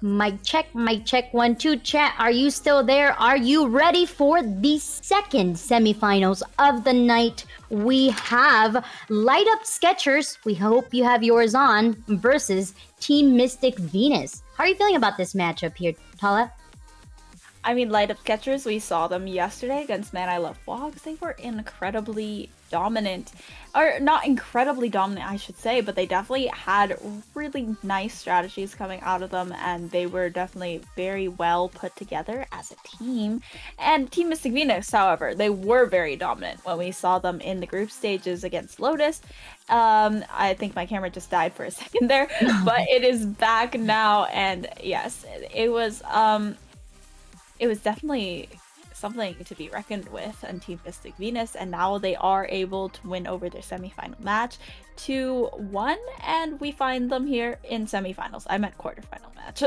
Mic check, 1, 2, chat. Are you still there? Are you ready for the second semifinals of the night? We have Light Up Sketchers, we hope you have yours on, versus Team Mystic Venus. How are you feeling about this matchup here, Tala? I mean, Light Up Catchers, we saw them yesterday against Man I Love Vlogs. They were incredibly dominant. Or not incredibly dominant, I should say, but they definitely had really nice strategies coming out of them, and they were definitely very well put together as a team. And Team Mystic Venus, however, they were very dominant when we saw them in the group stages against Lotus. I think my camera just died for a second there, but it is back now, and yes, it was definitely something to be reckoned with on Team Mystic Venus, and now they are able to win over their semifinal match 2-1, and we find them here in semifinals. I meant quarterfinal match.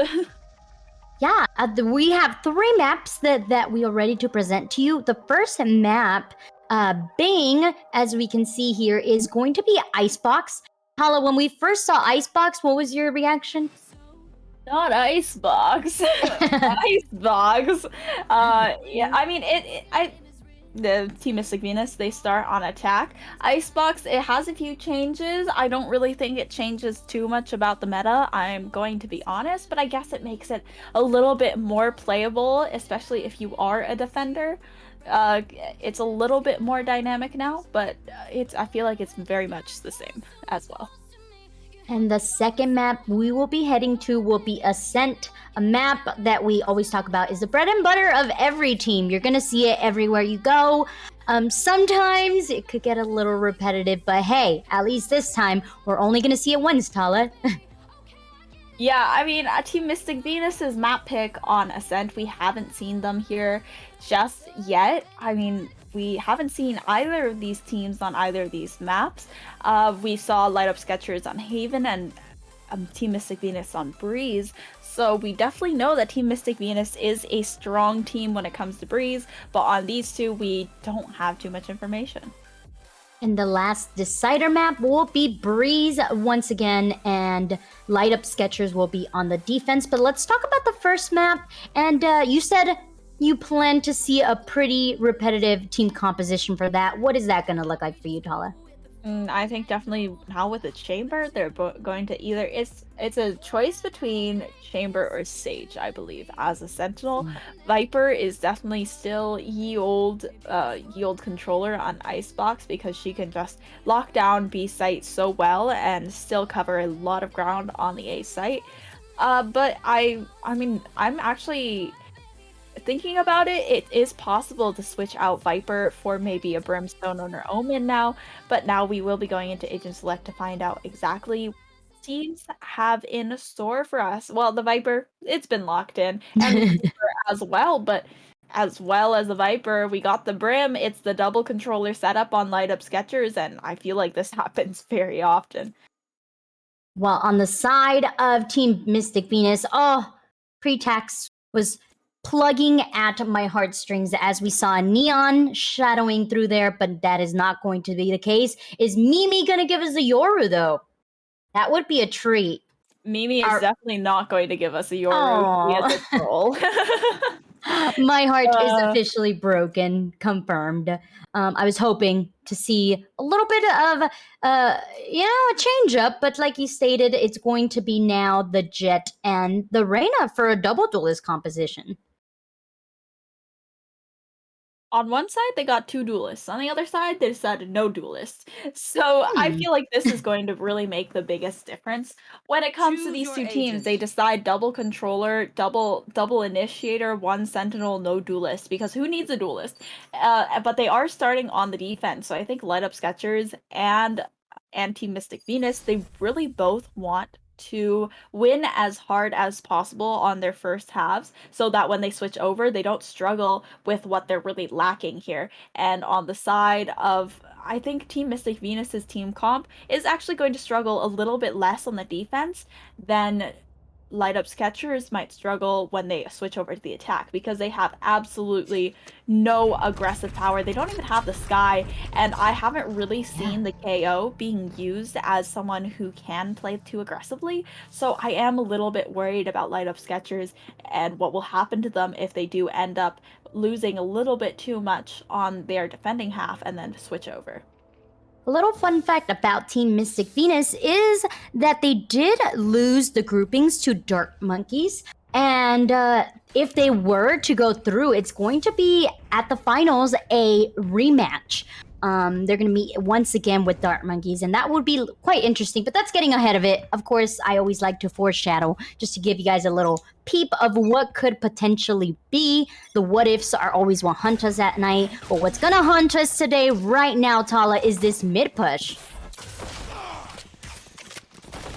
Yeah, we have 3 maps that we are ready to present to you. The first map, Bing, as we can see here, is going to be Icebox. Hala, when we first saw Icebox, what was your reaction? Not Icebox. Icebox. Yeah, I mean, the Team Mystic Venus, they start on attack. Icebox, it has a few changes. I don't really think it changes too much about the meta, I'm going to be honest, but I guess it makes it a little bit more playable, especially if you are a defender. It's a little bit more dynamic now, but I feel like it's very much the same as well. And the second map we will be heading to will be Ascent, a map that we always talk about is the bread and butter of every team. You're gonna see it everywhere you go. Sometimes it could get a little repetitive, but hey, at least this time we're only gonna see it once, Tala. Yeah, I mean, Team Mystic Venus's map pick on Ascent, we haven't seen them here just yet. I mean, we haven't seen either of these teams on either of these maps. We saw Light Up Sketchers on Haven and Team Mystic Venus on Breeze. So we definitely know that Team Mystic Venus is a strong team when it comes to Breeze, but on these two, we don't have too much information. And the last decider map will be Breeze once again, and Light Up Sketchers will be on the defense. But let's talk about the first map. And you said you plan to see a pretty repetitive team composition for that. What is that going to look like for you, Tala? I think definitely now with the Chamber, they're going to either it's a choice between Chamber or Sage, I believe, as a Sentinel. Viper is definitely still ye old controller on Icebox because she can just lock down B site so well and still cover a lot of ground on the A site. But I mean, I'm actually thinking about it, it is possible to switch out Viper for maybe a Brimstone or Omen now, but now we will be going into Agent Select to find out exactly what teams have in store for us. Well, the Viper, it's been locked in, and the Viper as well, but as well as the Viper, we got the Brim. It's the double controller setup on Light Up Sketchers, and I feel like this happens very often. Well, on the side of Team Mystic Venus, Pretax was plugging at my heartstrings as we saw Neon shadowing through there, but that is not going to be the case. Is Mimi going to give us a Yoru, though? That would be a treat. Mimi is definitely not going to give us a Yoru. She is a troll. My heart is officially broken, confirmed. I was hoping to see a little bit of, a change up, but like you stated, it's going to be now the Jet and the Reyna for a double duelist composition. On one side, they got 2 duelists. On the other side, they decided no duelists. So I feel like this is going to really make the biggest difference. When it comes to these two teams, they decide double controller, double initiator, 1 sentinel, no duelist, because who needs a duelist? But they are starting on the defense, so I think Light Up Sketchers and Team Mystic Venus, they really both want to win as hard as possible on their first halves so that when they switch over, they don't struggle with what they're really lacking here. And on the side of, I think Team Mystic Venus's team comp is actually going to struggle a little bit less on the defense than light up Skechers might struggle when they switch over to the attack because they have absolutely no aggressive power. They don't even have the Sky, and I haven't really seen the KO being used as someone who can play too aggressively. So I am a little bit worried about light up Skechers and what will happen to them if they do end up losing a little bit too much on their defending half and then switch over. A little fun fact about Team Mystic Venus is that they did lose the groupings to Dart Monkeys. And if they were to go through, it's going to be at the finals a rematch. They're going to meet once again with Dart Monkeys, and that would be quite interesting. But that's getting ahead of it. Of course, I always like to foreshadow just to give you guys a little peep of what could potentially be. The what ifs are always what hunt us at night. But what's going to hunt us today, right now, Tala, is this mid push.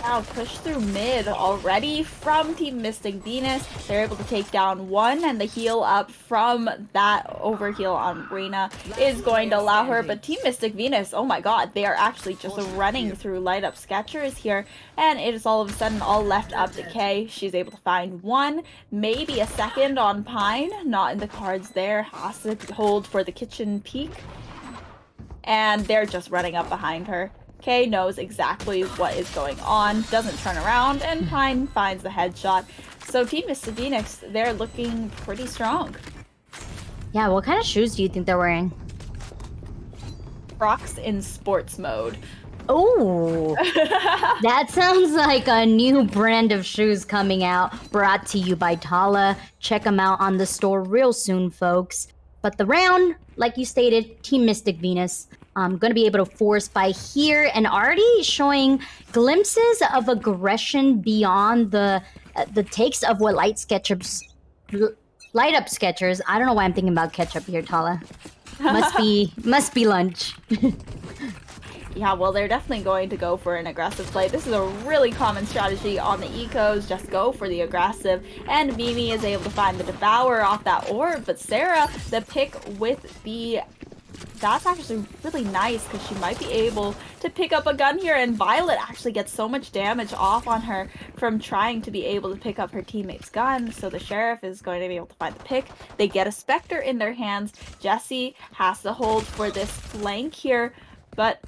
Now push through mid already from Team Mystic Venus. They're able to take down one, and the heal up from that overheal on Reina is going to allow her. But Team Mystic Venus, oh my god, they are actually just running through light up Skechers here, and it is all of a sudden all left up to Kay. She's able to find one, maybe a second on Pine. Not in the cards there. Has to hold for the kitchen peak. And they're just running up behind her. Kay knows exactly what is going on, doesn't turn around, and Pine finds the headshot. So Team Mystic Venus, they're looking pretty strong. Yeah, what kind of shoes do you think they're wearing? Crocs in sports mode. Oh, that sounds like a new brand of shoes coming out, brought to you by Tala. Check them out on the store real soon, folks. But the round, like you stated, Team Mystic Venus. I'm going to be able to force by here and already showing glimpses of aggression beyond the takes of what light up Skechers. I don't know why I'm thinking about ketchup here, Tala. Must be lunch. Yeah, well, they're definitely going to go for an aggressive play. This is a really common strategy on the ecos, just go for the aggressive. And Mimi is able to find the Devour off that orb, but Sarah, the pick with the... That's actually really nice because she might be able to pick up a gun here, and Violet actually gets so much damage off on her from trying to be able to pick up her teammate's gun. So the Sheriff is going to be able to find the pick. They get a Spectre in their hands. Jessie has to hold for this flank here, but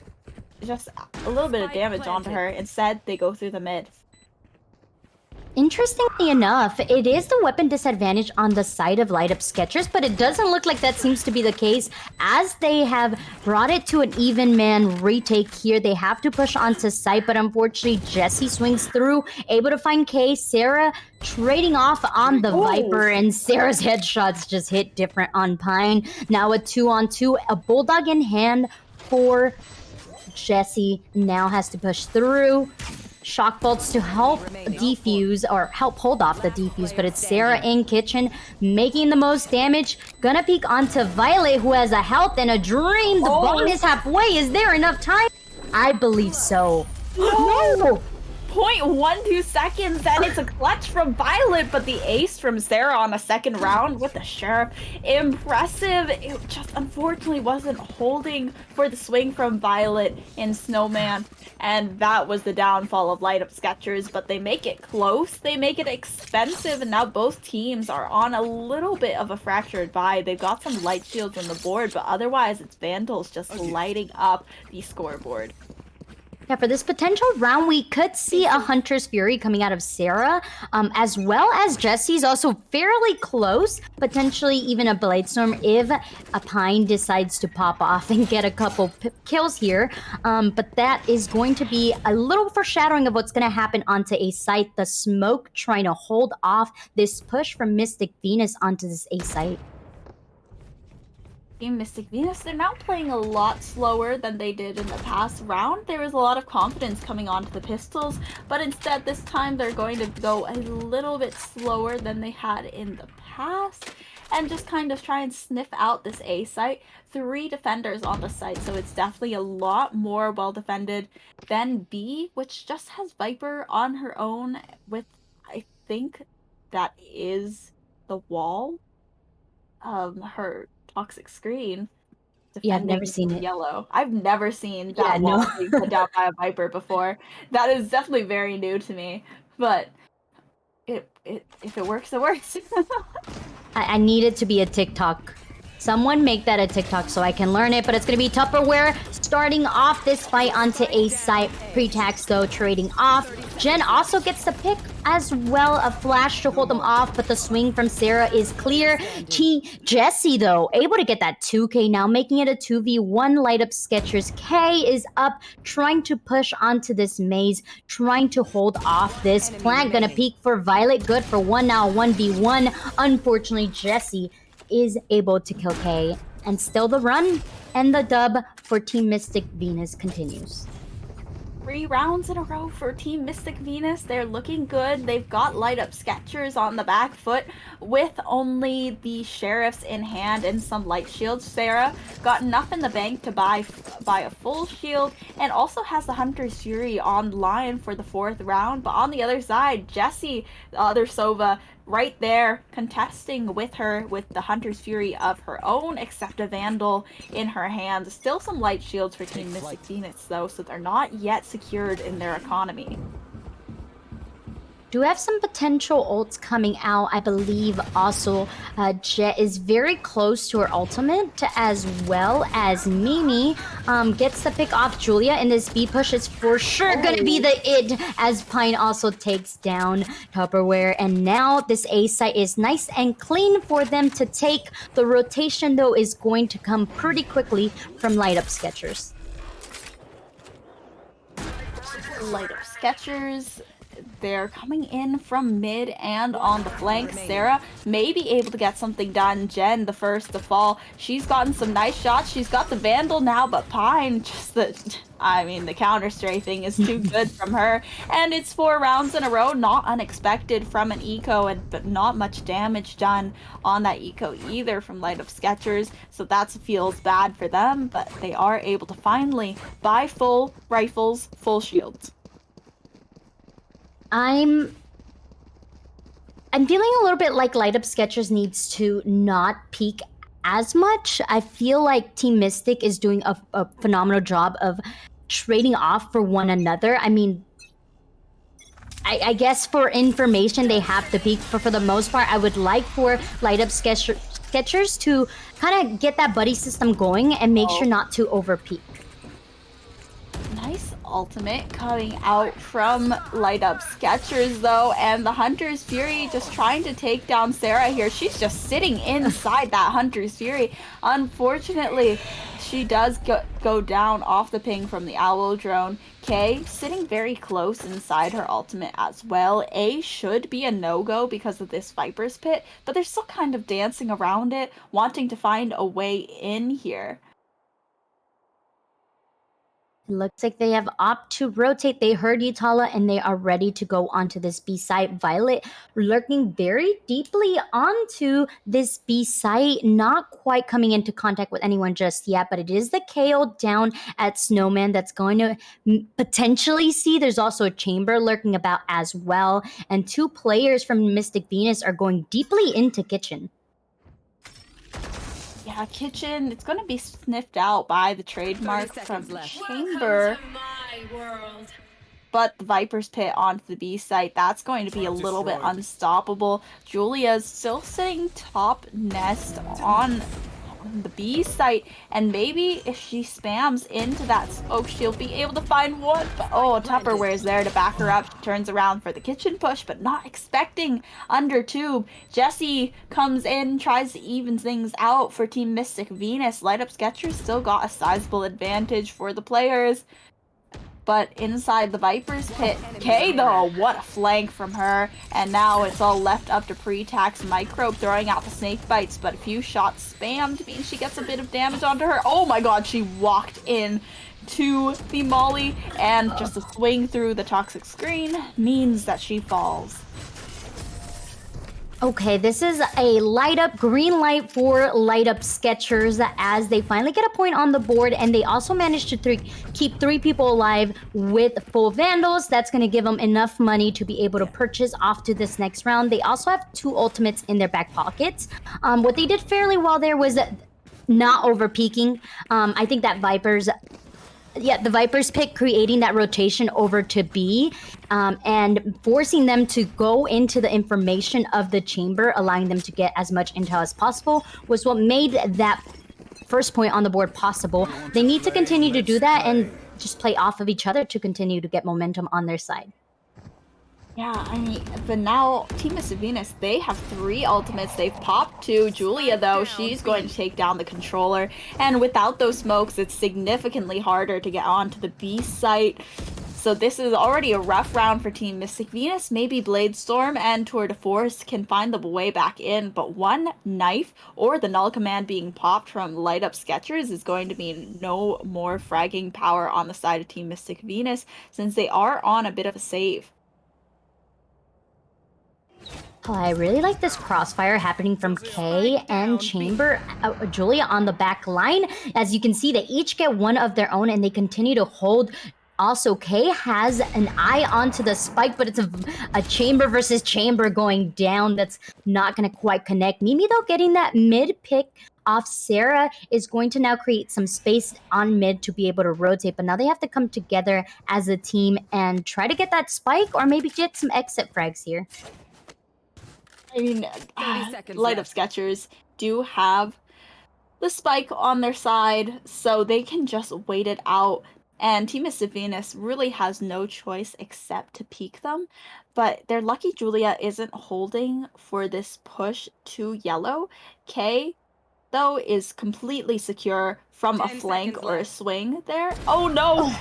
just a little bit of damage onto her. Instead, they go through the mid. Interestingly enough, it is the weapon disadvantage on the side of light up Skechers, but it doesn't look like that seems to be the case as they have brought it to an even man retake here. They have to push onto site, but unfortunately Jessie swings through, able to find Kay. Sarah trading off on the Viper, and Sarah's headshots just hit different on Pine. Now a 2-on-2, a Bulldog in hand for Jessie. Now has to push through. Shock bolts to help defuse or help hold off the defuse, but it's Sarah in kitchen making the most damage. Gonna peek onto Violet, who has a health and a dream. The bomb is halfway. Is there enough time? I believe so. No! 0.12 seconds, and it's a clutch from Violet, but the ace from Sarah on a second round with the Sheriff. Impressive. It just unfortunately wasn't holding for the swing from Violet in Snowman, and that was the downfall of Light Up Skechers, but they make it close, they make it expensive, and now both teams are on a little bit of a fractured bye. They've got some light shields on the board, but otherwise it's Vandals just lighting up the scoreboard. Yeah, for this potential round, we could see a Hunter's Fury coming out of Sarah, as well as Jessie's also fairly close, potentially even a Bladestorm if a Pine decides to pop off and get a couple kills here. But that is going to be a little foreshadowing of what's going to happen onto A site. The smoke trying to hold off this push from Mystic Venus onto this A site. Mystic Venus, they're now playing a lot slower than they did in the past round. There was a lot of confidence coming onto the pistols, but instead this time they're going to go a little bit slower than they had in the past and just kind of try and sniff out this A site. 3 defenders on the site, so it's definitely a lot more well defended than B, which just has Viper on her own with, I think that is the wall. Her toxic screen. Yeah, I've never seen it. Yellow. I've never seen that wall being put down by a Viper before. That is definitely very new to me. But if it works, it works. I need it to be a TikTok. Someone make that a TikTok so I can learn it, but it's gonna be Tupperware starting off this fight onto A site. Pre-tax though trading off. Jen also gets the pick as well, a flash to hold them off, but the swing from Sarah is clear. Jessie though, able to get that 2K now, making it a 2v1. Light up Skechers. K is up, trying to push onto this maze, trying to hold off this plant. Gonna peek for Violet, good for one now, 1v1. Unfortunately, Jessie is able to kill K, and still the run and the dub for Team Mystic Venus continues. 3 rounds in a row for Team Mystic Venus. They're looking good. They've got light up Skechers on the back foot with only the sheriffs in hand and some light shields. Sarah got enough in the bank to buy a full shield and also has the Hunter's Fury online for the 4th round. But on the other side, Jessie, the other Sova, right there contesting with her with the Hunter's Fury of her own, except a Vandal in her hand. Still some light shields for Team Mystic Venus though, so they're not yet secured in their economy. Do have some potential ults coming out. I believe also Jet is very close to her ultimate, as well as Mimi gets the pick off Julia, and this B push is for sure gonna be the id, as Pine also takes down Tupperware. And now this A site is nice and clean for them to take. The rotation though is going to come pretty quickly from Light Up Skechers. Light Up Skechers, they're coming in from mid and on the flank. Sarah may be able to get something done. Jen, the first to fall. She's gotten some nice shots. She's got the Vandal now, but Pine, the counter strafing is too good from her. And it's 4 rounds in a row, not unexpected from an eco, but not much damage done on that eco either from Light Up Skechers. So that feels bad for them, but they are able to finally buy full rifles, full shields. I'm feeling a little bit like Light Up Skechers needs to not peak as much. I feel like Team Mystic is doing a phenomenal job of trading off for one another. I mean, I guess for information they have to peak, but for the most part, I would like for Light Up Skechers to kind of get that buddy system going and make sure not to over peak. Nice ultimate coming out from Light Up Skechers though, and the Hunter's Fury just trying to take down Sarah here. She's just sitting inside that Hunter's Fury. Unfortunately, she does go down off the ping from the Owl drone. K sitting very close inside her ultimate as well. A should be a no-go because of this Viper's Pit, but they're still kind of dancing around it, wanting to find a way in here. It looks like they have opted to rotate. They heard Yutala and they are ready to go onto this B site. Violet lurking very deeply onto this B site, not quite coming into contact with anyone just yet, but it is the KO down at Snowman that's going to potentially see. There's also a chamber lurking about as well, and 2 players from Mystic Venus are going deeply into Kitchen. Yeah, Kitchen, it's going to be sniffed out by the trademark from Chamber. But the Viper's Pit onto the B site, that's going to be a little bit unstoppable. Julia's still sitting top nest on the B site, and maybe if she spams into that smoke, she'll be able to find one. But Tupperware's there to back her up. She turns around for the kitchen push, but not expecting under tube. Jessie comes in, tries to even things out for Team Mystic Venus. Light Up Skechers still got a sizable advantage for the players. But inside the Viper's Pit, Kay though, what a flank from her. And now it's all left up to Pre-Tax Microbe throwing out the snake bites, but a few shots spammed means she gets a bit of damage onto her. Oh my god, she walked in to the Molly, and just a swing through the toxic screen means that she falls. Okay, this is a light up, green light for Light Up Skechers as they finally get a point on the board, and they also managed to keep 3 people alive with full Vandals. That's going to give them enough money to be able to purchase off to this next round. They also have 2 ultimates in their back pockets. What they did fairly well there was not over peaking. I think that Viper's Yeah, the Vipers pick creating that rotation over to B, and forcing them to go into the information of the chamber, allowing them to get as much intel as possible, was what made that first point on the board possible. They need to continue to do that and just play off of each other to continue to get momentum on their side. Yeah, I mean, but now Team Mr. Venus, they have 3 ultimates. They've popped 2. Julia, though, she's going to take down the controller. And without those smokes, it's significantly harder to get onto the B site. So this is already a rough round for Team Mystic Venus. Maybe Bladestorm and Tour de Force can find the way back in, but one knife or the null command being popped from Light Up Sketchers is going to mean no more fragging power on the side of Team Mystic Venus, since they are on a bit of a save. Oh, I really like this crossfire happening from K and Chamber. Julia on the back line. As you can see, they each get one of their own and they continue to hold. Also, K has an eye onto the spike, but it's a Chamber versus Chamber going down that's not going to quite connect. Mimi, though, getting that mid pick off Sarah is going to now create some space on mid to be able to rotate, but now they have to come together as a team and try to get that spike or maybe get some exit frags here. I mean, Light Up Sketchers do have the spike on their side, so they can just wait it out. And Team Mr. Venus really has no choice except to peek them. But they're lucky Julia isn't holding for this push to yellow. K, though, is completely secure from a flank or a swing there. Oh no!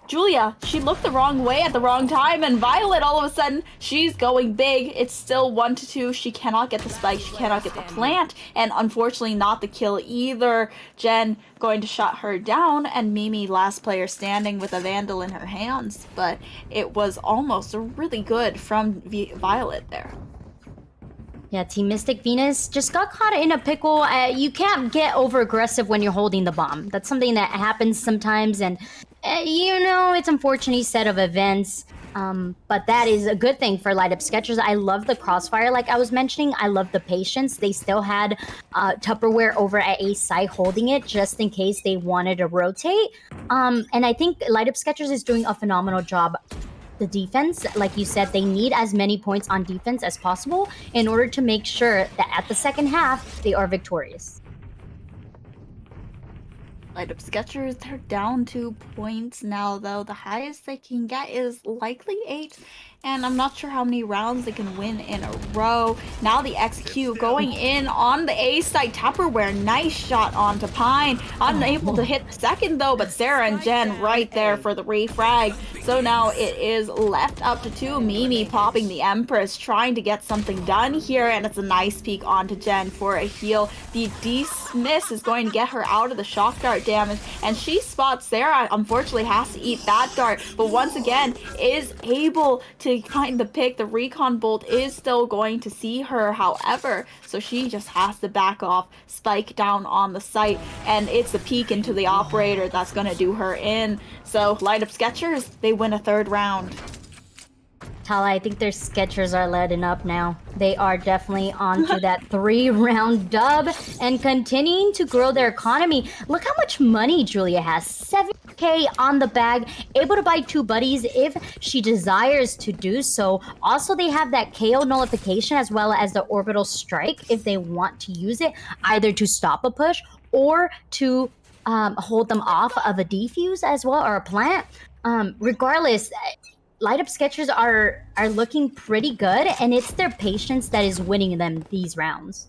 Julia, she looked the wrong way at the wrong time, and Violet, all of a sudden, she's going big. It's still 1-2. She cannot get the spike. She cannot get the plant, and unfortunately not the kill either. Jen going to shut her down, and Mimi, last player standing with a Vandal in her hands. But it was almost really good from Violet there. Yeah, Team Mystic Venus just got caught in a pickle. You can't get over aggressive when you're holding the bomb. That's something that happens sometimes, and it's unfortunate set of events. But that is a good thing for Light Up Sketchers. I love the crossfire, like I was mentioning. I love the patience. They still had Tupperware over at A site holding it just in case they wanted to rotate. And I think Light Up Sketchers is doing a phenomenal job. The defense, like you said, they need as many points on defense as possible in order to make sure that at the second half, they are victorious. Light Up Sketchers, they're down 2 points now, though. The highest they can get is likely 8, and I'm not sure how many rounds they can win in a row. Now the XQ going in on the A site. Tupperware, nice shot onto Pine. Unable to hit the second, though, but Sarah and Jen right there for the refrag. So now it is left up to 2. Mimi popping the Empress, trying to get something done here, and it's a nice peek onto Jen for a heal. The dismiss is going to get her out of the shock dart damage, and she spots Sarah. Unfortunately has to eat that dart, but once again is able to find the pick. The recon bolt is still going to see her, however, so she just has to back off, spike down on the site, and it's a peek into the operator that's going to do her in. So Light Up Sketchers, they win a 3rd round. Tala, I think their Sketchers are letting up now. They are definitely on to that 3-round dub and continuing to grow their economy. Look how much money Julia has. 7K on the bag, able to buy 2 buddies if she desires to do so. Also, they have that KO nullification as well as the orbital strike if they want to use it, either to stop a push or to hold them off of a defuse as well, or a plant. Regardless, Light Up Sketchers are looking pretty good, and it's their patience that is winning them these rounds.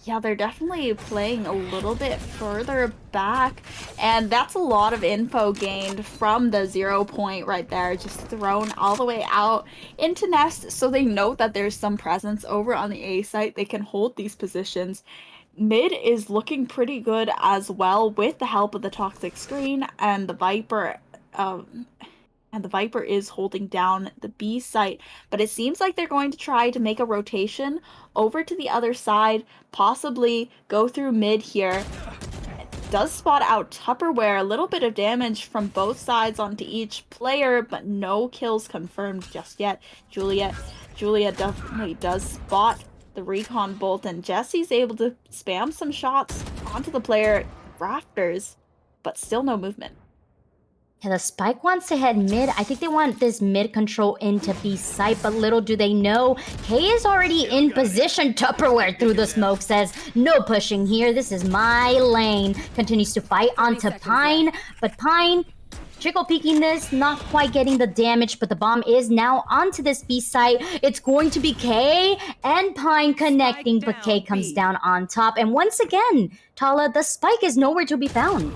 Yeah, they're definitely playing a little bit further back, and that's a lot of info gained from the 0 point right there, just thrown all the way out into Nest, so they know that there's some presence over on the A site. They can hold these positions. Mid is looking pretty good as well with the help of the Toxic Screen and the Viper. And the Viper is holding down the B site, but it seems like they're going to try to make a rotation over to the other side, possibly go through mid here. Does spot out Tupperware, a little bit of damage from both sides onto each player, but no kills confirmed just yet. Julia definitely does spot the recon bolt, and Jesse's able to spam some shots onto the player rafters. but still no movement. Yeah, the Spike wants to head mid. I think they want this mid control into B site, but little do they know, K is already in position. Tupperware through the smoke says, no pushing here. This is my lane. Continues to fight onto Pine, but Pine trickle peeking this, not quite getting the damage, but the bomb is now onto this B site. It's going to be K and Pine connecting, but K comes down on top. And once again, Tala, the Spike is nowhere to be found.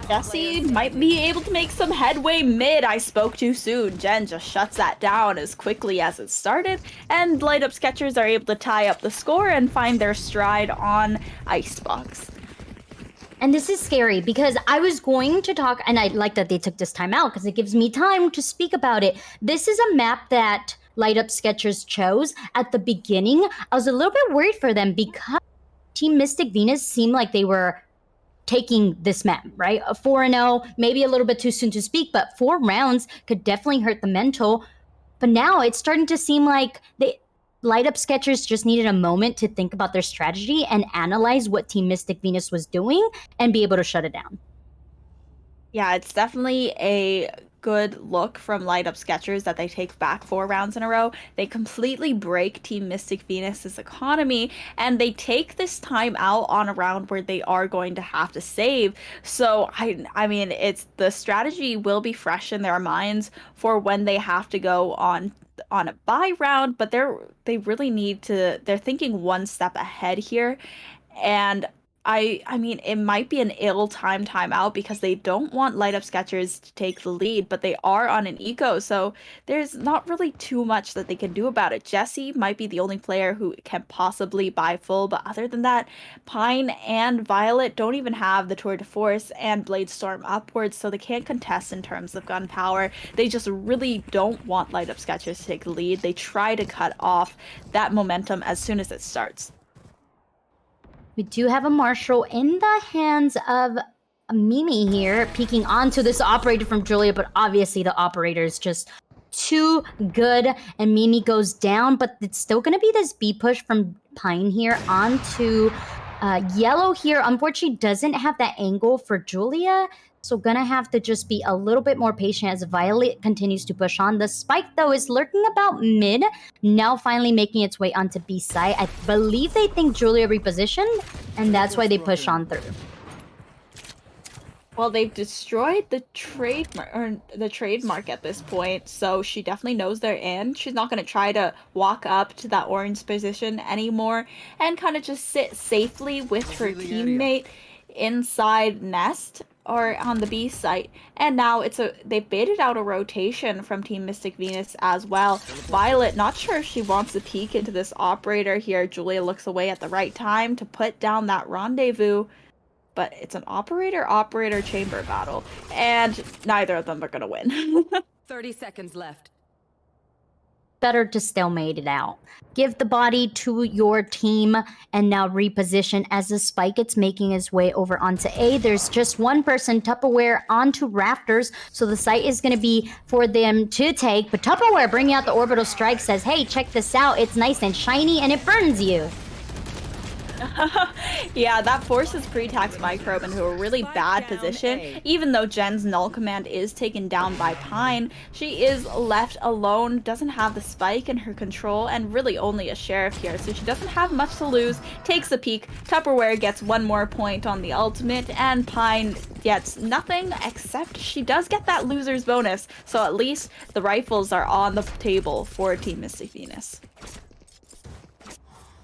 Jessie might be able to make some headway mid. I spoke too soon. Jen just shuts that down as quickly as it started, and Light Up Sketchers are able to tie up the score and find their stride on Icebox. And this is scary because I was going to talk, and I like that they took this time out because it gives me time to speak about it. This is a map that Light Up Sketchers chose at the beginning. I was a little bit worried for them because Team Mystic Venus seemed like they were taking this map, right? A 4-0, maybe a little bit too soon to speak, but 4 rounds could definitely hurt the mental. But now it's starting to seem like they Light Up Sketchers just needed a moment to think about their strategy and analyze what Team Mystic Venus was doing and be able to shut it down. Yeah, it's definitely a good look from Light Up Sketchers that they take back 4 rounds in a row. They completely break Team Mystic Venus's economy, and they take this time out on a round where they are going to have to save. So I mean, it's the strategy will be fresh in their minds for when they have to go on a buy round, but they really need to, they're thinking one step ahead here. And I mean, it might be an ill-timed timeout because they don't want Light Up Sketchers to take the lead, but they are on an eco, so there's not really too much that they can do about it. Jessie might be the only player who can possibly buy full, but other than that, Pine and Violet don't even have the Tour de Force and Blade Storm upwards, so they can't contest in terms of gun power. They just really don't want Light Up Sketchers to take the lead. They try to cut off that momentum as soon as it starts. We do have a Marshall in the hands of Mimi here, peeking onto this operator from Julia, but obviously the operator is just too good, and Mimi goes down, but it's still going to be this B push from Pine here onto Yellow here. Unfortunately, doesn't have that angle for Julia, so gonna have to just be a little bit more patient as Violet continues to push on. The Spike, though, is lurking about mid, now finally making its way onto B side. I believe they think Julia repositioned, and that's why they push on through. Well, they've destroyed the trademark at this point, so she definitely knows they're in. She's not going to try to walk up to that orange position anymore and kind of just sit safely with her teammate inside nest or on the B site. And now they baited out a rotation from Team Mystic Venus as well. Violet, not sure if she wants to peek into this operator here. Julia looks away at the right time to put down that rendezvous. But it's an operator chamber battle, and neither of them are gonna win. 30 seconds left. Better to stalemate it out. Give the body to your team and now reposition as the Spike it's making its way over onto A. There's just one person, Tupperware, onto Rafters, so the site is going to be for them to take. But Tupperware bringing out the orbital strike says, hey, check this out. It's nice and shiny and it burns you. Yeah, that forces pre-tax Microbe into a really bad position. Even though Jen's null command is taken down by Pine, she is left alone, doesn't have the Spike in her control, and really only a Sheriff here, so she doesn't have much to lose. Takes a peek, Tupperware gets one more point on the ultimate, and Pine gets nothing, except she does get that loser's bonus, so at least the rifles are on the table for Team Mystic Venus.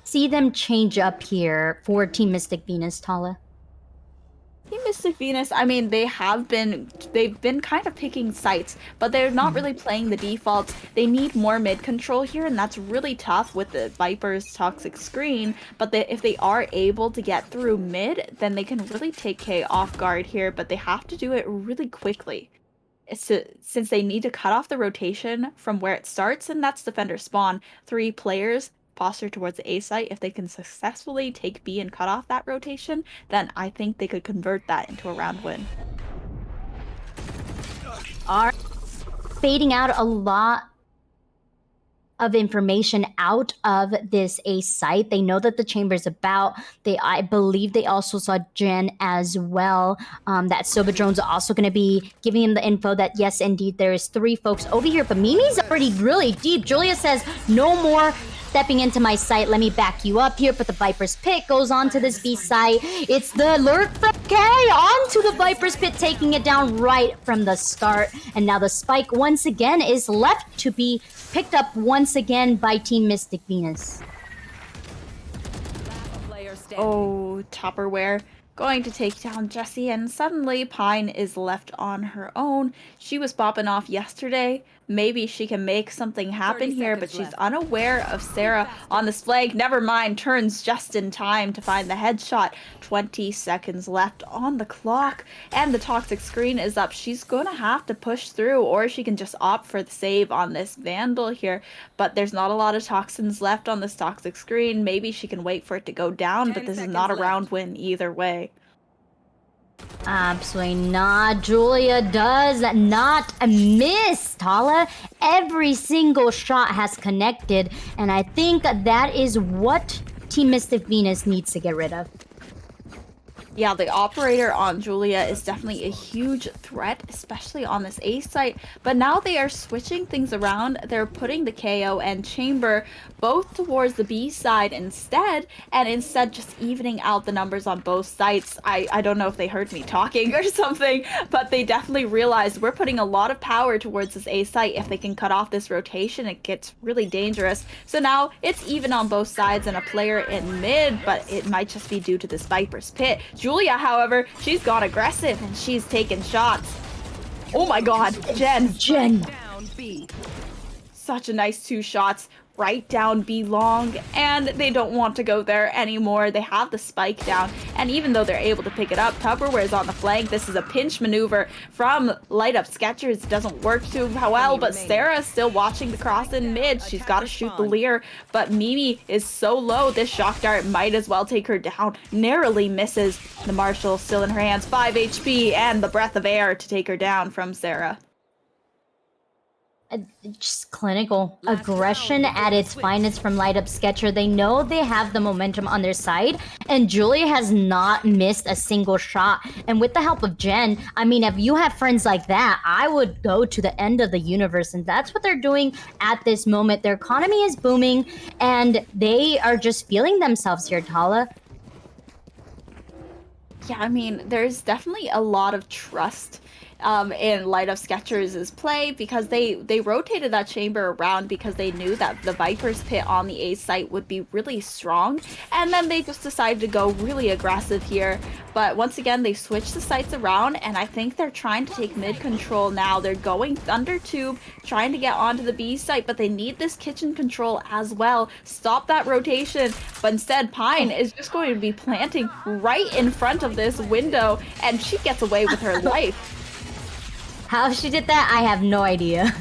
See them change up here for Team Mystic Venus, Tala? Team Mystic Venus, I mean, they've been kind of picking sites, but they're not really playing the defaults. They need more mid control here, and that's really tough with the Viper's toxic screen. But if they are able to get through mid, then they can really take K off guard here, but they have to do it really quickly. Since they need to cut off the rotation from where it starts, and that's defender spawn. 3 players posture towards the A site. If they can successfully take B and cut off that rotation, then I think they could convert that into a round win. Are fading out a lot of information out of this A site. They know that the chamber's about. I believe they also saw Jen as well. That Sobadrone's also going to be giving him the info that yes, indeed, there is 3 folks over here. But Mimi's already really deep. Julia says, no more stepping into my site. Let me back you up here. But the Viper's Pit goes on to this B site. It's the lurk from K onto the Viper's Pit, taking it down right from the start. And now the spike once again is left to be picked up once again by Team Mystic Venus. Oh, Tupperware going to take down Jessie, and suddenly Pine is left on her own. She was popping off yesterday. Maybe she can make something happen here, but she's unaware of Sarah on this flank. Never mind, turns just in time to find the headshot. 20 seconds left on the clock, and the toxic screen is up. She's going to have to push through, or she can just opt for the save on this Vandal here. But there's not a lot of toxins left on this toxic screen. Maybe she can wait for it to go down, but this is not a round win either way. Absolutely not. Julia does not miss, Tala. Every single shot has connected, and I think that is what Team Mystic Venus needs to get rid of. Yeah, the operator on Julia is definitely a huge threat, especially on this A site. But now they are switching things around. They're putting the KO and Chamber both towards the B side instead, and instead just evening out the numbers on both sites. I don't know if they heard me talking or something, but they definitely realized we're putting a lot of power towards this A site. If they can cut off this rotation, it gets really dangerous. So now it's even on both sides and a player in mid, but it might just be due to this Viper's Pit. Julia, however, she's gone aggressive and she's taken shots. Oh my god, Jen. Such a nice 2 shots right down B long, and they don't want to go there anymore. They have the spike down, and even though they're able to pick it up, Tupperware is on the flank. This is a pinch maneuver from Light Up Skechers. It doesn't work too well, but Sarah's still watching the cross in mid. She's got to shoot the Leer, but Mimi is so low. This shock dart might as well take her down. Narrowly misses. The Marshal still in her hands. 5 HP and the breath of air to take her down from Sarah. Just clinical aggression at its finest from Light Up Sketcher. They know they have the momentum on their side, and Julia has not missed a single shot. And with the help of Jen, I mean, if you have friends like that, I would go to the end of the universe, and that's what they're doing at this moment. Their economy is booming, and they are just feeling themselves here, Tala. Yeah, I mean, there's definitely a lot of trust in Light Up Skechers' play, because they rotated that chamber around because they knew that the Viper's Pit on the A site would be really strong, and then they just decided to go really aggressive here. But once again, they switched the sites around, and I think they're trying to take mid control now. They're going Thunder Tube, trying to get onto the B site, but they need this kitchen control as well. Stop that rotation, but instead Pine is just going to be planting right in front of this window, and she gets away with her life. How she did that, I have no idea.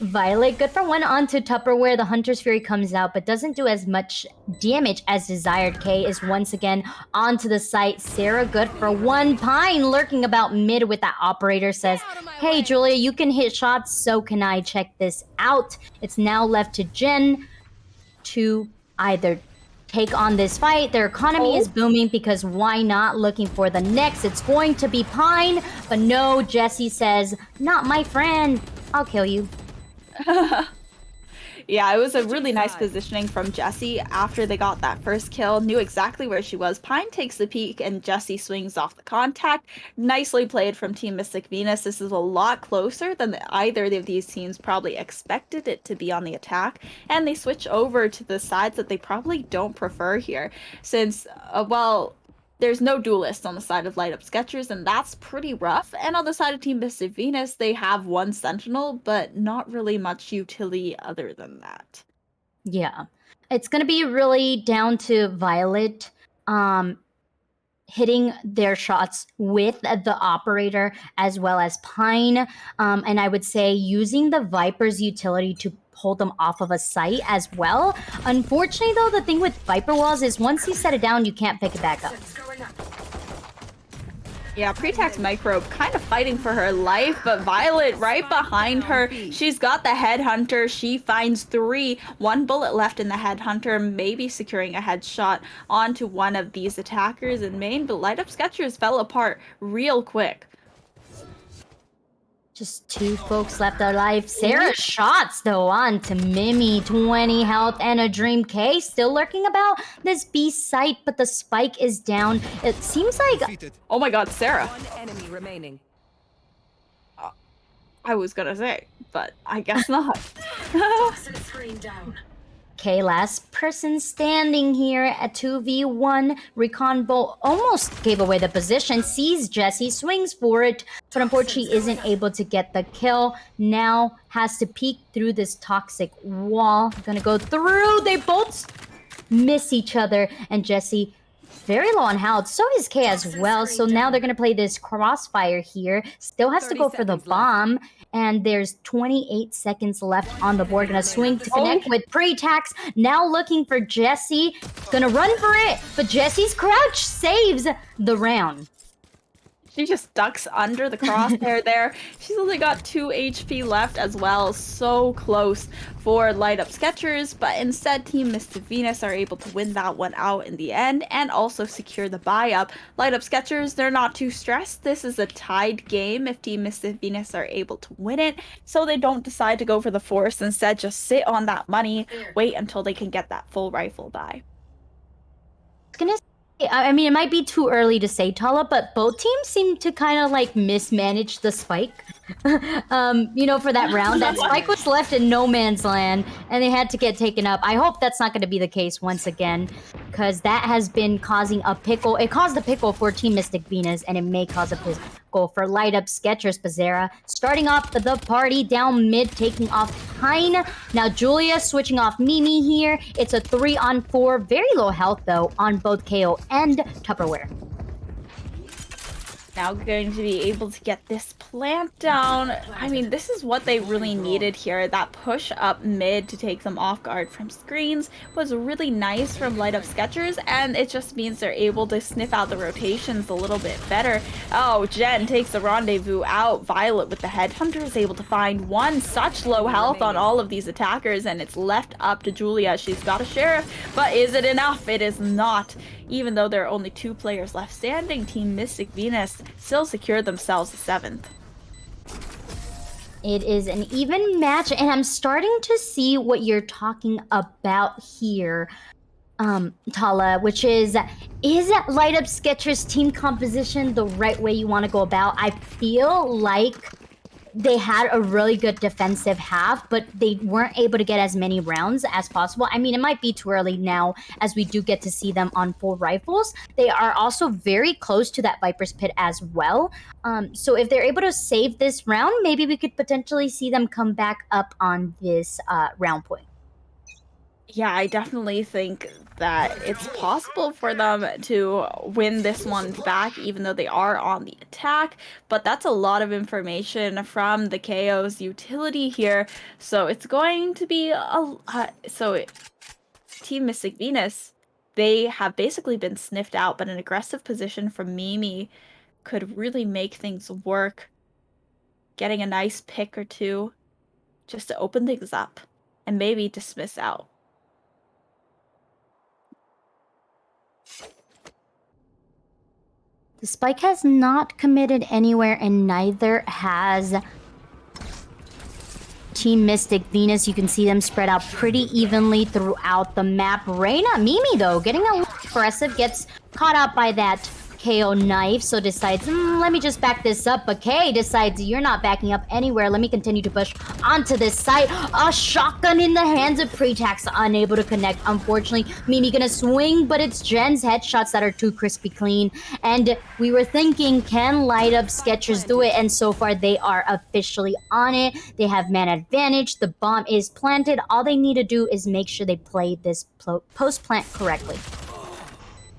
Violet, good for one onto Tupperware. The Hunter's Fury comes out, but doesn't do as much damage as desired. K is once again onto the site. Sarah, good for one. Pine lurking about mid with that operator says, hey, Julia, you can hit shots, so can I. Check this out. It's now left to Jen to either take on this fight. Their economy is booming, because why not? Looking for the next. It's going to be Pine, but no, Jessie says, not my friend. I'll kill you. Yeah, it was a really nice positioning from Jessie after they got that first kill. Knew exactly where she was. Pine takes the peek and Jessie swings off the contact. Nicely played from Team Mystic Venus. This is a lot closer than either of these teams probably expected it to be on the attack. And they switch over to the sides that they probably don't prefer here. Since, well, there's no duelist on the side of Light Up Skechers, and that's pretty rough. And on the side of Team Mystic Venus, they have one Sentinel, but not really much utility other than that. Yeah. It's going to be really down to Violet hitting their shots with the operator as well as Pine. And I would say using the Viper's utility to hold them off of a site as well. Unfortunately, though, the thing with Viper walls is once you set it down, you can't pick it back up. Yeah, Pretext Microbe kind of fighting for her life, but Violet right behind her. She's got the Headhunter. She finds 3. 1 bullet left in the Headhunter, maybe securing a headshot onto one of these attackers in main, but Light Up Sketchers fell apart real quick. Just 2 folks left alive. Sarah shots though on to Mimi, 20 health and a Dream K still lurking about this B site, but the spike is down. It seems like Oh my god, Sarah. One enemy remaining. I was gonna say, but I guess not. Okay, last person standing here at 2v1. Recon Bolt almost gave away the position, sees Jessie, swings for it, but unfortunately isn't able to get the kill. Now has to peek through this toxic wall. Gonna go through. They both miss each other, and Jessie very low on health. So is K as well. So now they're gonna play this crossfire here. Still has to go for the bomb. And there's 28 seconds left on the board. Gonna swing to connect with Pre-Tax. Now looking for Jessie. Gonna run for it, but Jessie's crouch saves the round. She just ducks under the crosshair there. She's only got 2 HP left as well. So close for Light Up Sketchers, but instead Team Mystic Venus are able to win that one out in the end and also secure the buy-up. Light Up Sketchers, they're not too stressed. This is a tied game if Team Mystic Venus are able to win it, so they don't decide to go for the force. Instead, just sit on that money, wait until they can get that full rifle buy. I mean, it might be too early to say, Tala, but both teams seem to kind of like mismanage the spike. You know, for that round, that spike was left in no man's land, and they had to get taken up. I hope that's not going to be the case once again, because that has been causing a pickle. It caused a pickle for Team Mystic Venus, and it may cause a pickle for Light Up Sketchers. Pazera starting off the party down mid, taking off Pine. Now Julia switching off Mimi here. It's a 3-on-4, very low health though on both KO and Tupperware. Now going to be able to get this plant down. I mean, this is what they really needed here. That push up mid to take them off guard from screens was really nice from Light Up Sketchers, and it just means they're able to sniff out the rotations a little bit better. Oh, Jen takes the rendezvous out. Violet with the Headhunter is able to find 1. Such low health on all of these attackers, and it's left up to Julia. She's got a Sheriff, but is it enough? It is not. Even though there are only 2 players left standing, Team Mystic Venus still secure themselves the 7th. It is an even match, and I'm starting to see what you're talking about here, Tala, which is Light Up Sketchers team composition the right way you want to go about? I feel like they had a really good defensive half, but they weren't able to get as many rounds as possible. I mean, it might be too early now as we do get to see them on full rifles. They are also very close to that Viper's Pit as well. So if they're able to save this round, maybe we could potentially see them come back up on this round point. Yeah, I definitely think that it's possible for them to win this one back, even though they are on the attack. But that's a lot of information from the KO's utility here. So it's going to be Team Mystic Venus, they have basically been sniffed out, but an aggressive position from Mimi could really make things work. Getting a nice pick or 2 just to open things up and maybe dismiss out. The spike has not committed anywhere, and neither has Team Mystic Venus. You can see them spread out pretty evenly throughout the map. Reyna, Mimi though, getting a little aggressive, gets caught out by that KO knife, so decides, let me just back this up. But Kay decides, you're not backing up anywhere. Let me continue to push onto this site. A shotgun in the hands of Pre-Tax, unable to connect. Unfortunately, Mimi gonna swing, but it's Jen's headshots that are too crispy clean. And we were thinking, can Light Up Sketchers do it? And so far, they are officially on it. They have man advantage. The bomb is planted. All they need to do is make sure they play this post-plant correctly.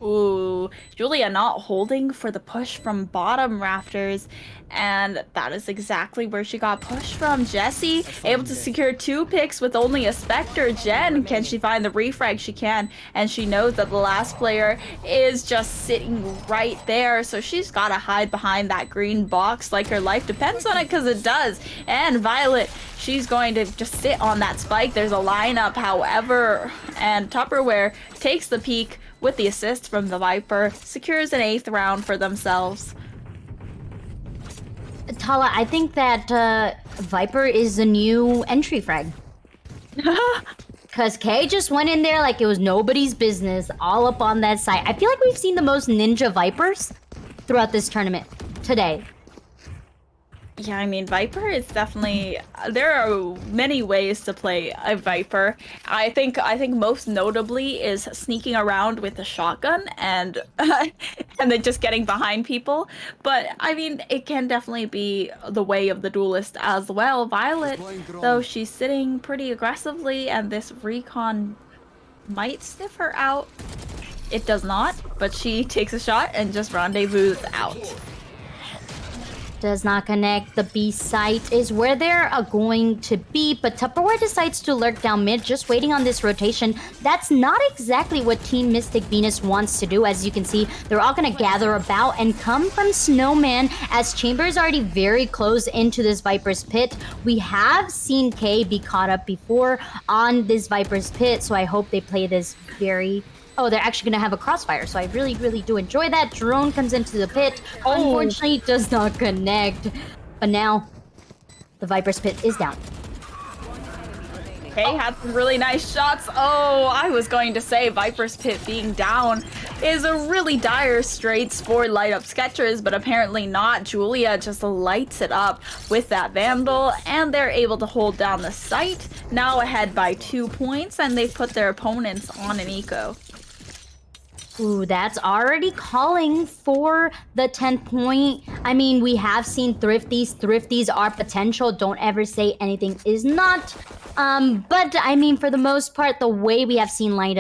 Ooh, Julia not holding for the push from bottom rafters, and that is exactly where she got pushed from. Jessie able to secure 2 picks with only a Spectre. Jen, can she find the refrag? She can, and she knows that the last player is just sitting right there, so she's gotta hide behind that green box like her life depends on it, because it does. And Violet, she's going to just sit on that spike. There's a lineup, however, and Tupperware takes the peak with the assist from the Viper, secures an 8th round for themselves. Tala, I think that Viper is the new entry frag. Because Kay just went in there like it was nobody's business, all up on that side. I feel like we've seen the most ninja Vipers throughout this tournament today. Yeah, I mean, Viper is definitely... There are many ways to play a Viper. I think most notably is sneaking around with a shotgun and and then just getting behind people. But, I mean, it can definitely be the way of the duelist as well. Violet, though, she's sitting pretty aggressively, and this recon might sniff her out. It does not, but she takes a shot and just rendezvous out. Does not connect. The B site is where they're going to be, but Tupperware decides to lurk down mid, just waiting on this rotation. That's not exactly what Team Mystic Venus wants to do. As you can see, they're all going to gather about and come from Snowman, as Chamber is already very close into this Viper's Pit. We have seen Kay be caught up before on this Viper's Pit, so I hope they play this very... Oh, they're actually going to have a crossfire, so I really, really do enjoy that. Drone comes into the pit. Unfortunately, does not connect. But now, the Viper's Pit is down. Kay had some really nice shots. Oh, I was going to say Viper's Pit being down is a really dire straits for light up Skechers, but apparently not. Julia just lights it up with that Vandal, and they're able to hold down the site. Now ahead by 2 points, and they've put their opponents on an eco. Ooh, that's already calling for the 10 point. I mean, we have seen Thrifties. Thrifties are potential. Don't ever say anything is not. But I mean, for the most part, the way we have seen Light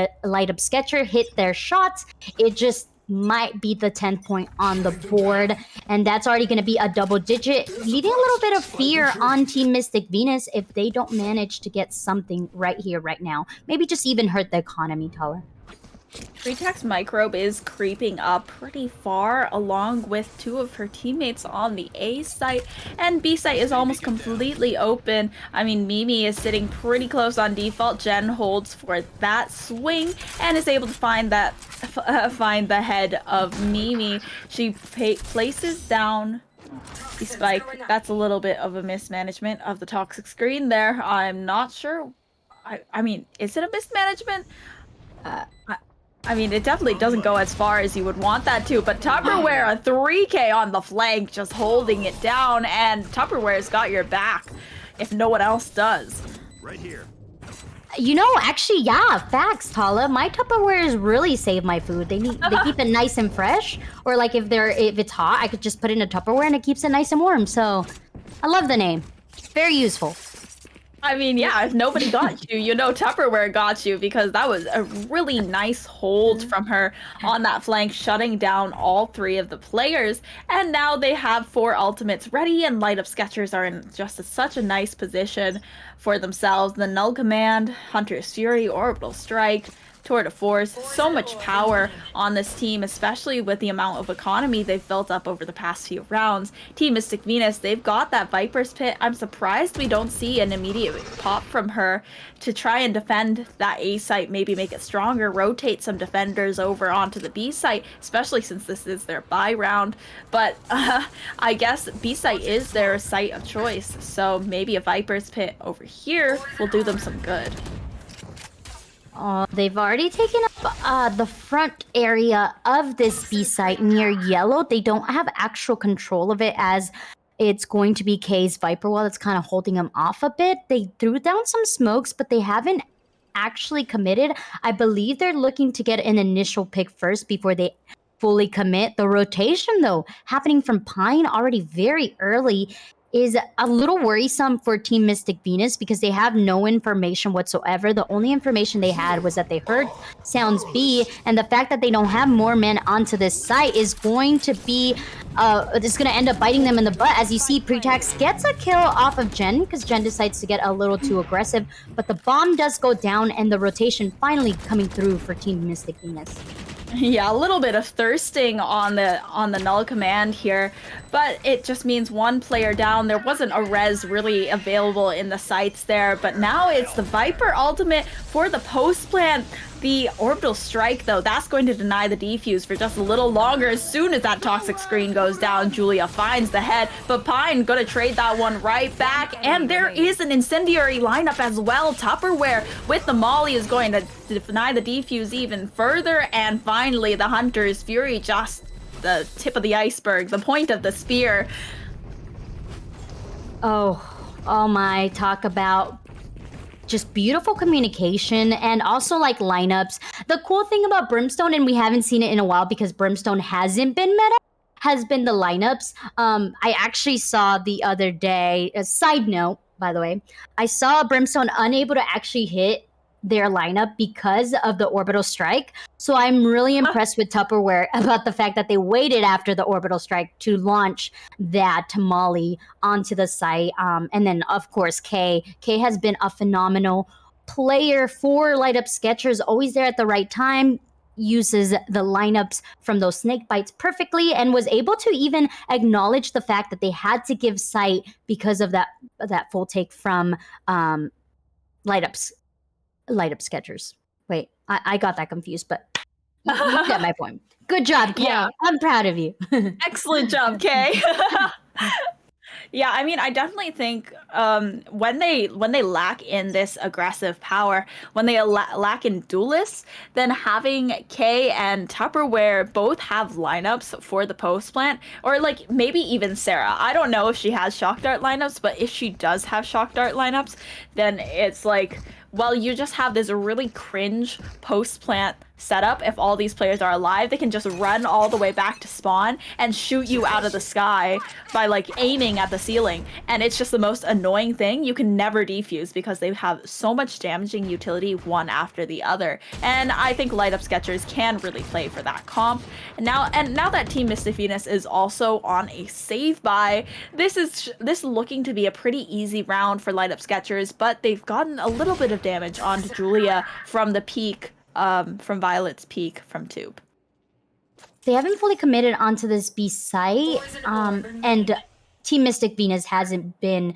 Up Sketcher hit their shots, it just might be the 10th point on the board. And that's already going to be a double digit, leaving a little bit of fear on Team Mystic Venus if they don't manage to get something right here, right now. Maybe just even hurt the economy, Tala. Pretax Microbe is creeping up pretty far, along with 2 of her teammates on the A site, and B site is almost completely open. I mean, Mimi is sitting pretty close on default. Jen holds for that swing and is able to find that find the head of Mimi. She places down the spike. That's a little bit of a mismanagement of the toxic screen there. I'm not sure. I mean, is it a mismanagement? I mean, it definitely doesn't go as far as you would want that to, but Tupperware, a 3K on the flank, just holding it down, and Tupperware's got your back, if no one else does. Right here. You know, actually, yeah, facts, Tala. My Tupperwares really save my food. They keep it nice and fresh, or like if it's hot, I could just put it in a Tupperware and it keeps it nice and warm. So, I love the name. Very useful. I mean, yeah, if nobody got you, you know Tupperware got you, because that was a really nice hold from her on that flank, shutting down all 3 of the players. And now they have 4 ultimates ready, and Light Up Skechers are in just such a nice position for themselves. The Null Command, Hunter's Fury, Orbital Strike, Tour de Force, so much power on this team, especially with the amount of economy they've built up over the past few rounds. Team Mystic Venus, they've got that Viper's Pit. I'm surprised we don't see an immediate pop from her to try and defend that A site, maybe make it stronger, rotate some defenders over onto the B site, especially since this is their bye round. But I guess B site is their site of choice, so maybe a Viper's Pit over here will do them some good. They've already taken up the front area of this B site near yellow. They don't have actual control of it, as it's going to be Kay's Viper wall that's kind of holding them off a bit. They threw down some smokes, but they haven't actually committed. I believe they're looking to get an initial pick first before they fully commit. The rotation, though, happening from Pine already very early. is a little worrisome for Team Mystic Venus because they have no information whatsoever. The only information they had was that they heard sounds B, and the fact that they don't have more men onto this site is going to be it's going to end up biting them in the butt. As you see, Pretax gets a kill off of Jen because Jen decides to get a little too aggressive, but the bomb does go down and the rotation finally coming through for Team Mystic Venus. Yeah, a little bit of thirsting on the null command here, but it just means one player down. There wasn't a res really available in the sites there, but now it's the Viper ultimate for the post plant. The orbital strike, though, that's going to deny the defuse for just a little longer. As soon as that toxic screen goes down, Julia finds the head, but Pine gonna trade that one right back. And there is an incendiary lineup as well. Tupperware with the Molly is going to deny the defuse even further. And finally, the Hunter's Fury, just the tip of the iceberg, the point of the spear. Oh my, talk about just beautiful communication and also like lineups. The cool thing about Brimstone, and we haven't seen it in a while because Brimstone hasn't been meta, has been the lineups. I actually saw the other day, a side note, by the way, I saw Brimstone unable to actually hit their lineup because of the orbital strike. So I'm really impressed with Tupperware about the fact that they waited after the orbital strike to launch that Molly onto the site. And then of course K has been a phenomenal player for Light Up Skechers, always there at the right time, uses the lineups from those snake bites perfectly, and was able to even acknowledge the fact that they had to give sight because of that full take from Light Up Skechers. Wait, I got that confused, but you get my point. Good job, Kay. Yeah. I'm proud of you. Excellent job, Kay. Yeah, I mean, I definitely think when they lack in this aggressive power, when they lack in duelists, then having Kay and Tupperware both have lineups for the post plant, or like maybe even Sarah. I don't know if she has shock dart lineups, but if she does have shock dart lineups, then it's like, well, you just have this really cringe post plant setup. If all these players are alive, they can just run all the way back to spawn and shoot you out of the sky by like aiming at the ceiling. And it's just the most annoying thing. You can never defuse because they have so much damaging utility one after the other. And I think Light Up Skechers can really play for that comp. And now that Team Mystic Venus is also on a save buy, this is looking to be a pretty easy round for Light Up Skechers, but they've gotten a little bit of damage onto Julia from the peak, from Violet's peak from Tube. They haven't fully committed onto this B site, and Team Mystic Venus hasn't been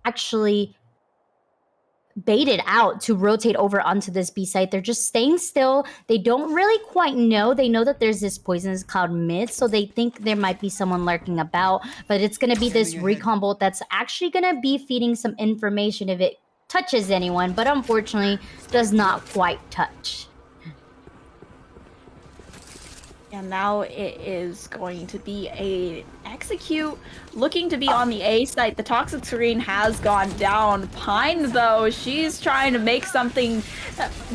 actually baited out to rotate over onto this B site. They're just staying still. They don't really quite know. They know that there's this poisonous cloud mid, so they think there might be someone lurking about, but it's going to be this recon bolt that's actually going to be feeding some information if it touches anyone, but unfortunately does not quite touch. And now it is going to be a execute, looking to be on the A site. The toxic screen has gone down. Pine, though, she's trying to make something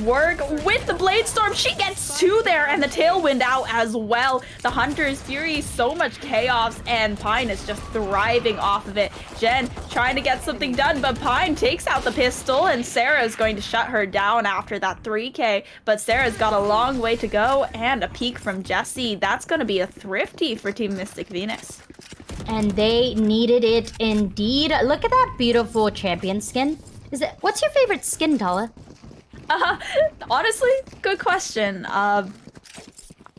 work with the blade storm. She gets two there, and the tailwind out as well. The Hunter's Fury, so much chaos, and Pine is just thriving off of it. Jen trying to get something done, but Pine takes out the pistol, and Sarah is going to shut her down after that 3K. But Sarah's got a long way to go, and a peek from Jessie. That's going to be a thrifty for Team Mystic Venus. And they needed it indeed. Look at that beautiful champion skin. What's your favorite skin, Tala? Honestly, good question. I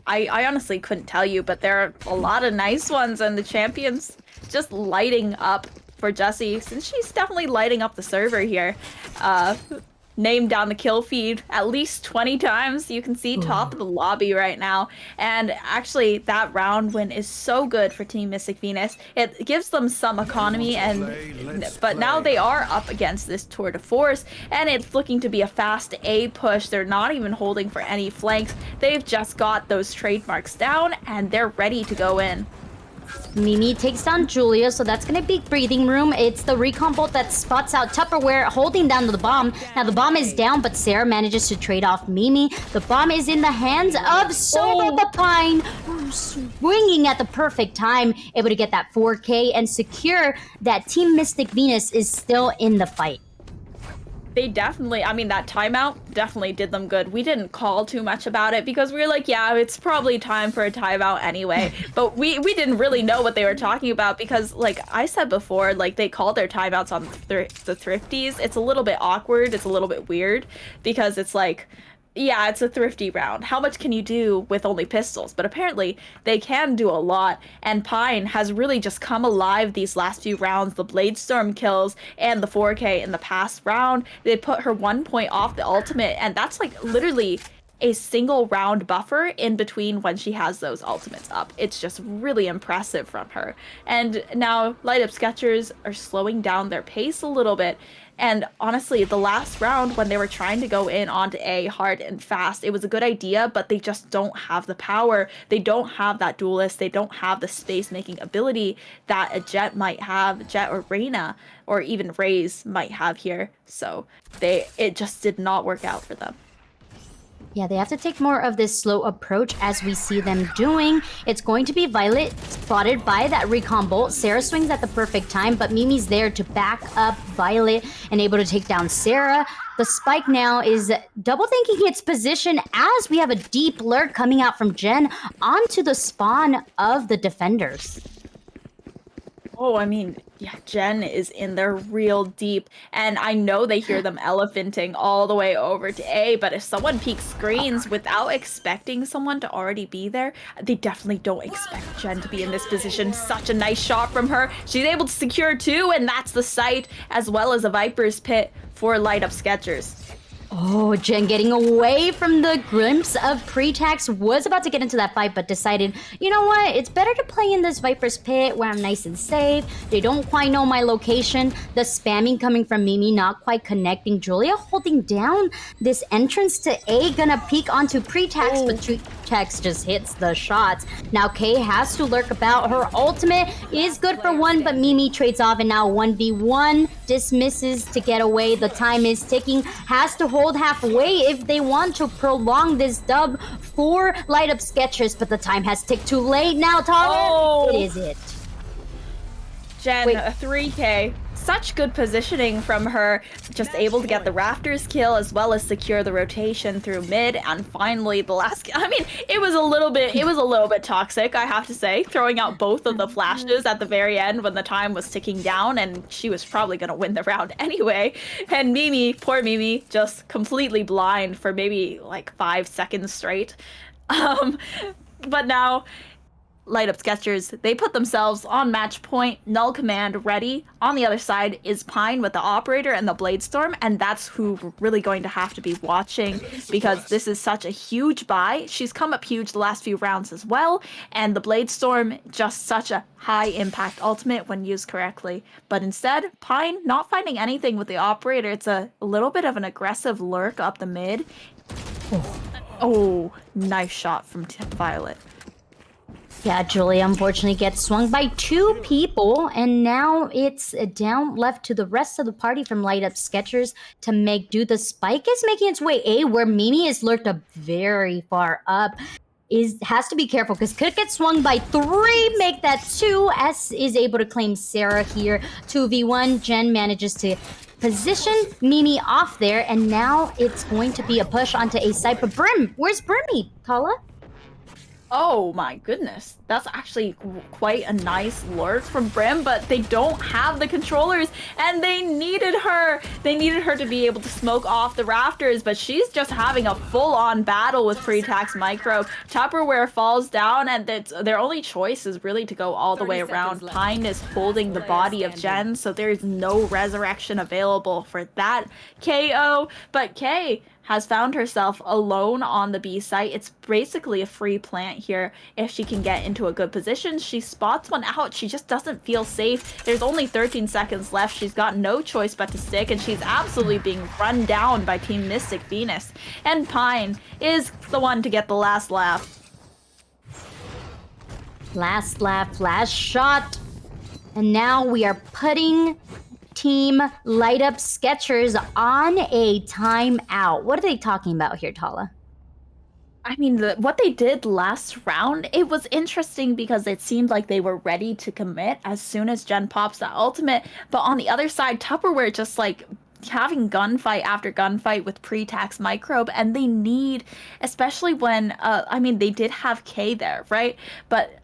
honestly couldn't tell you, but there are a lot of nice ones, and the champion's just lighting up for Jessie, since she's definitely lighting up the server here. Named down the kill feed at least 20 times. You can see top of the lobby right now. And actually, that round win is so good for Team Mystic Venus. It gives them some economy, but now they are up against this tour de force, and it's looking to be a fast A push. They're not even holding for any flanks. They've just got those trademarks down, and they're ready to go in. Mimi takes down Julia, so that's gonna be breathing room. It's the recon bolt that spots out Tupperware holding down the bomb. Now the bomb is down, but Sarah manages to trade off Mimi. The bomb is in the hands of Soba the Pine, swinging at the perfect time, able to get that 4K and secure that Team Mystic Venus is still in the fight. They definitely, I mean, that timeout definitely did them good. We didn't call too much about it because we were like, yeah, it's probably time for a timeout anyway. But we didn't really know what they were talking about because, like I said before, like they called their timeouts on the Thrifties. It's a little bit awkward. It's a little bit weird because it's like, yeah, it's a thrifty round. How much can you do with only pistols? But apparently they can do a lot, and Pine has really just come alive these last few rounds. The Blade Storm kills and the 4K in the past round. They put her 1 point off the ultimate, and that's like literally a single round buffer in between when she has those ultimates up. It's just really impressive from her. And now Light Up Sketchers are slowing down their pace a little bit. And honestly, the last round when they were trying to go in onto A hard and fast, it was a good idea, but they just don't have the power. They don't have that duelist. They don't have the space making ability that a Jet might have, Jet or Reyna, or even Raze might have here. So it just did not work out for them. Yeah, they have to take more of this slow approach as we see them doing. It's going to be Violet spotted by that recon bolt. Sarah swings at the perfect time, but Mimi's there to back up Violet and able to take down Sarah. The spike now is double thinking its position as we have a deep lurk coming out from Jen onto the spawn of the defenders. Oh, I mean, yeah, Jen is in there real deep, and I know they hear them elephanting all the way over to A, but if someone peeks screens without expecting someone to already be there, they definitely don't expect Jen to be in this position. Such a nice shot from her. She's able to secure two, and that's the site, as well as a Viper's Pit for Light Up Sketchers. Oh, Jen getting away from the glimpse of Pretax, was about to get into that fight, but decided, you know what, it's better to play in this Viper's Pit where I'm nice and safe. They don't quite know my location. The spamming coming from Mimi, not quite connecting. Julia holding down this entrance to A, gonna peek onto Pretax, but Pretax just hits the shots. Now Kay has to lurk about. Her ultimate is good for one, but Mimi trades off, and now 1v1 dismisses to get away. The time is ticking, has to hold halfway if they want to prolong this dub for Light Up Sketchers, but the time has ticked too late now, Tara. It is it. Jen, a 3K. Such good positioning from her, just able to get the Rafters kill as well as secure the rotation through mid, and finally the last. I mean, it was a little bit toxic, I have to say, throwing out both of the flashes at the very end when the time was ticking down, and she was probably gonna win the round anyway. And Mimi, poor Mimi, just completely blind for maybe like 5 seconds straight. But now Light Up Sketchers, they put themselves on match point, null command ready. On the other side is Pine with the operator and the Blade Storm, and that's who we're really going to have to be watching because this is such a huge buy. She's come up huge the last few rounds as well, and the Blade Storm, just such a high impact ultimate when used correctly. But instead, Pine not finding anything with the operator. It's a little bit of an aggressive lurk up the mid. Oh, nice shot from Violet. Yeah, Julia unfortunately gets swung by two people, and now it's down left to the rest of the party from Light Up Sketchers to make do. The spike is making its way A, where Mimi is lurked up very far up. Has to be careful because could get swung by 3, make that 2. S is able to claim Sarah here. 2v1, Jen manages to position Mimi off there, and now it's going to be a push onto A side. But Brim, where's Brimmy, Kala? Oh my goodness, that's actually quite a nice lurk from Brim, but they don't have the controllers, and they needed her. They needed her to be able to smoke off the Rafters, but she's just having a full-on battle with Pretax Micro. Tupperware falls down, and their only choice is really to go all the way around. Pine is holding the body of Jen, so there's no resurrection available for that KO, but Kay has found herself alone on the B site. It's basically a free plant here if she can get into a good position. She spots one out. She just doesn't feel safe. There's only 13 seconds left. She's got no choice but to stick, and she's absolutely being run down by Team Mystic Venus. And Pine is the one to get the last laugh. Last laugh, last shot. And now we are putting Team Light Up Skechers on a timeout. What are they talking about here, Tala? I mean, what they did last round, it was interesting because it seemed like they were ready to commit as soon as Jen pops that ultimate. But on the other side, Tupperware just like having gunfight after gunfight with pre-tax microbe, and they need, especially when, I mean, they did have K there, right? But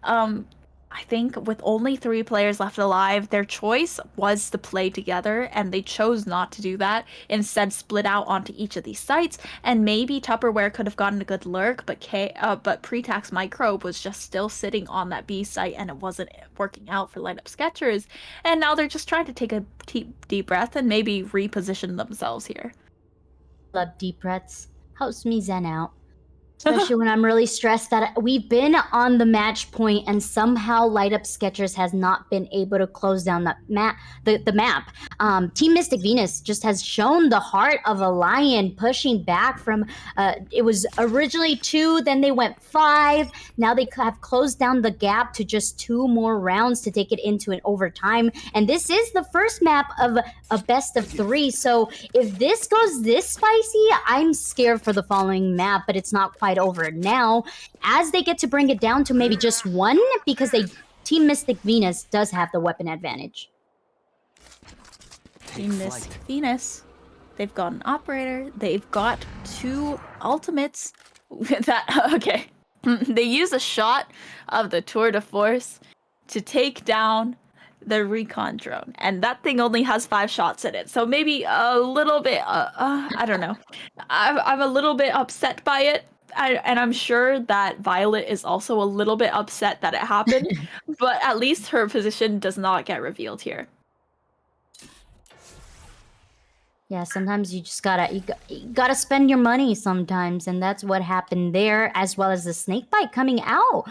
I think with only 3 players left alive, their choice was to play together, and they chose not to do that. Instead, split out onto each of these sites, and maybe Tupperware could have gotten a good lurk, but Pretax Microbe was just still sitting on that B site, and it wasn't working out for Light Up Skechers. And now they're just trying to take a deep breath and maybe reposition themselves here. Love deep breaths. Helps me zen out. Especially when I'm really stressed that we've been on the match point and somehow Light Up Skechers has not been able to close down the map. Team Mystic Venus just has shown the heart of a lion, pushing back from, it was originally 2, then they went 5. Now they have closed down the gap to just 2 more rounds to take it into an overtime. And this is the first map of a best of 3. So if this goes this spicy, I'm scared for the following map, but it's not quite over now, as they get to bring it down to maybe just 1, because Team Mystic Venus does have the weapon advantage. Team Mystic Venus, they've got an operator, they've got 2 ultimates. Okay. They use a shot of the Tour de Force to take down the recon drone, and that thing only has 5 shots in it, so maybe a little bit, I don't know. I'm a little bit upset by it. And I'm sure that Violet is also a little bit upset that it happened, but at least her position does not get revealed here. Yeah, sometimes you just you gotta spend your money sometimes, and that's what happened there, as well as the snake bite coming out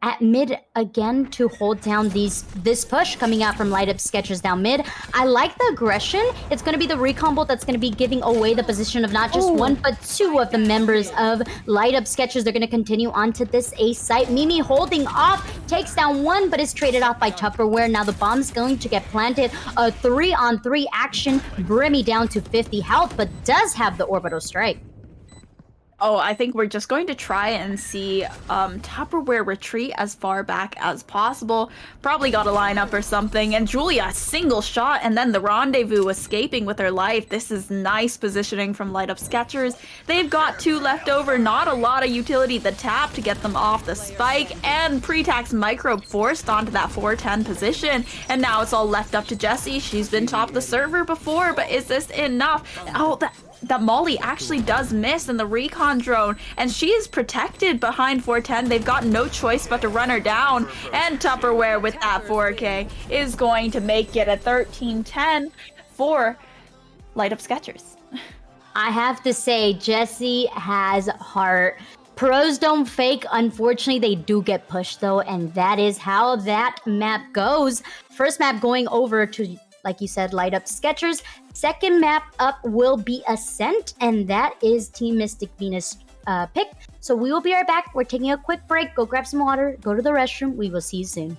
at mid again to hold down this push coming out from Light Up Skechers down mid. I like the aggression. It's going to be the recon bolt that's going to be giving away the position of not just 1 but 2 of the members of Light Up Skechers. They're going to continue onto this A site. Mimi holding off, takes down 1, but is traded off by Tupperware. Now the bomb's going to get planted. A 3-on-3 action. Brimmy down to 50 health, but does have the orbital strike. Oh, I think we're just going to try and see Tupperware retreat as far back as possible. Probably got a lineup or something. And Julia, single shot, and then the Rendezvous escaping with her life. This is nice positioning from Light Up Skechers. They've got 2 left over. Not a lot of utility. The tap to get them off the spike. And Pretax Microbe forced onto that 410 position. And now it's all left up to Jessie. She's been top of the server before, but is this enough? Oh, that Molly actually does miss in the recon drone, and she is protected behind 410. They've got no choice but to run her down, and Tupperware with that 4K is going to make it a 13-10 for Light Up Skechers. I have to say, Jessie has heart. Pros don't fake. Unfortunately, they do get pushed though, and that is how that map goes. First map going over to, like you said, Light Up Skechers. Second map up will be Ascent, and that is Team Mystic Venus pick. So we will be right back. We're taking a quick break. Go grab some water. Go to the restroom. We will see you soon.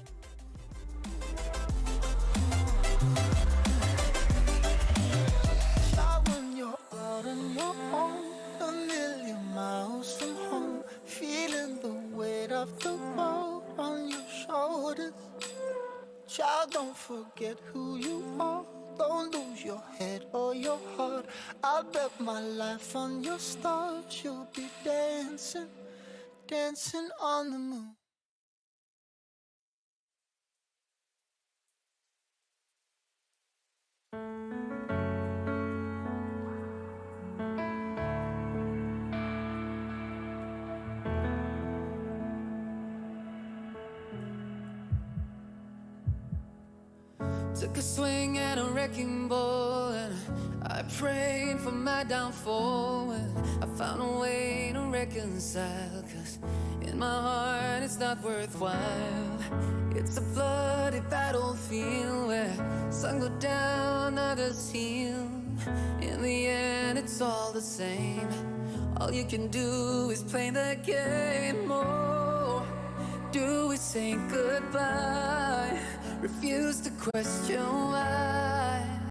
Child, don't forget who you are. Don't lose your head or your heart. I'll bet my life on your stars. You'll be dancing, dancing on the moon. Took a swing at a wrecking ball and I prayed for my downfall, and I found a way to reconcile, 'cause in my heart it's not worthwhile. It's a bloody battlefield where some go down, others heal. In the end it's all the same. All you can do is play the game. Oh, do we say goodbye? Refuse to question why.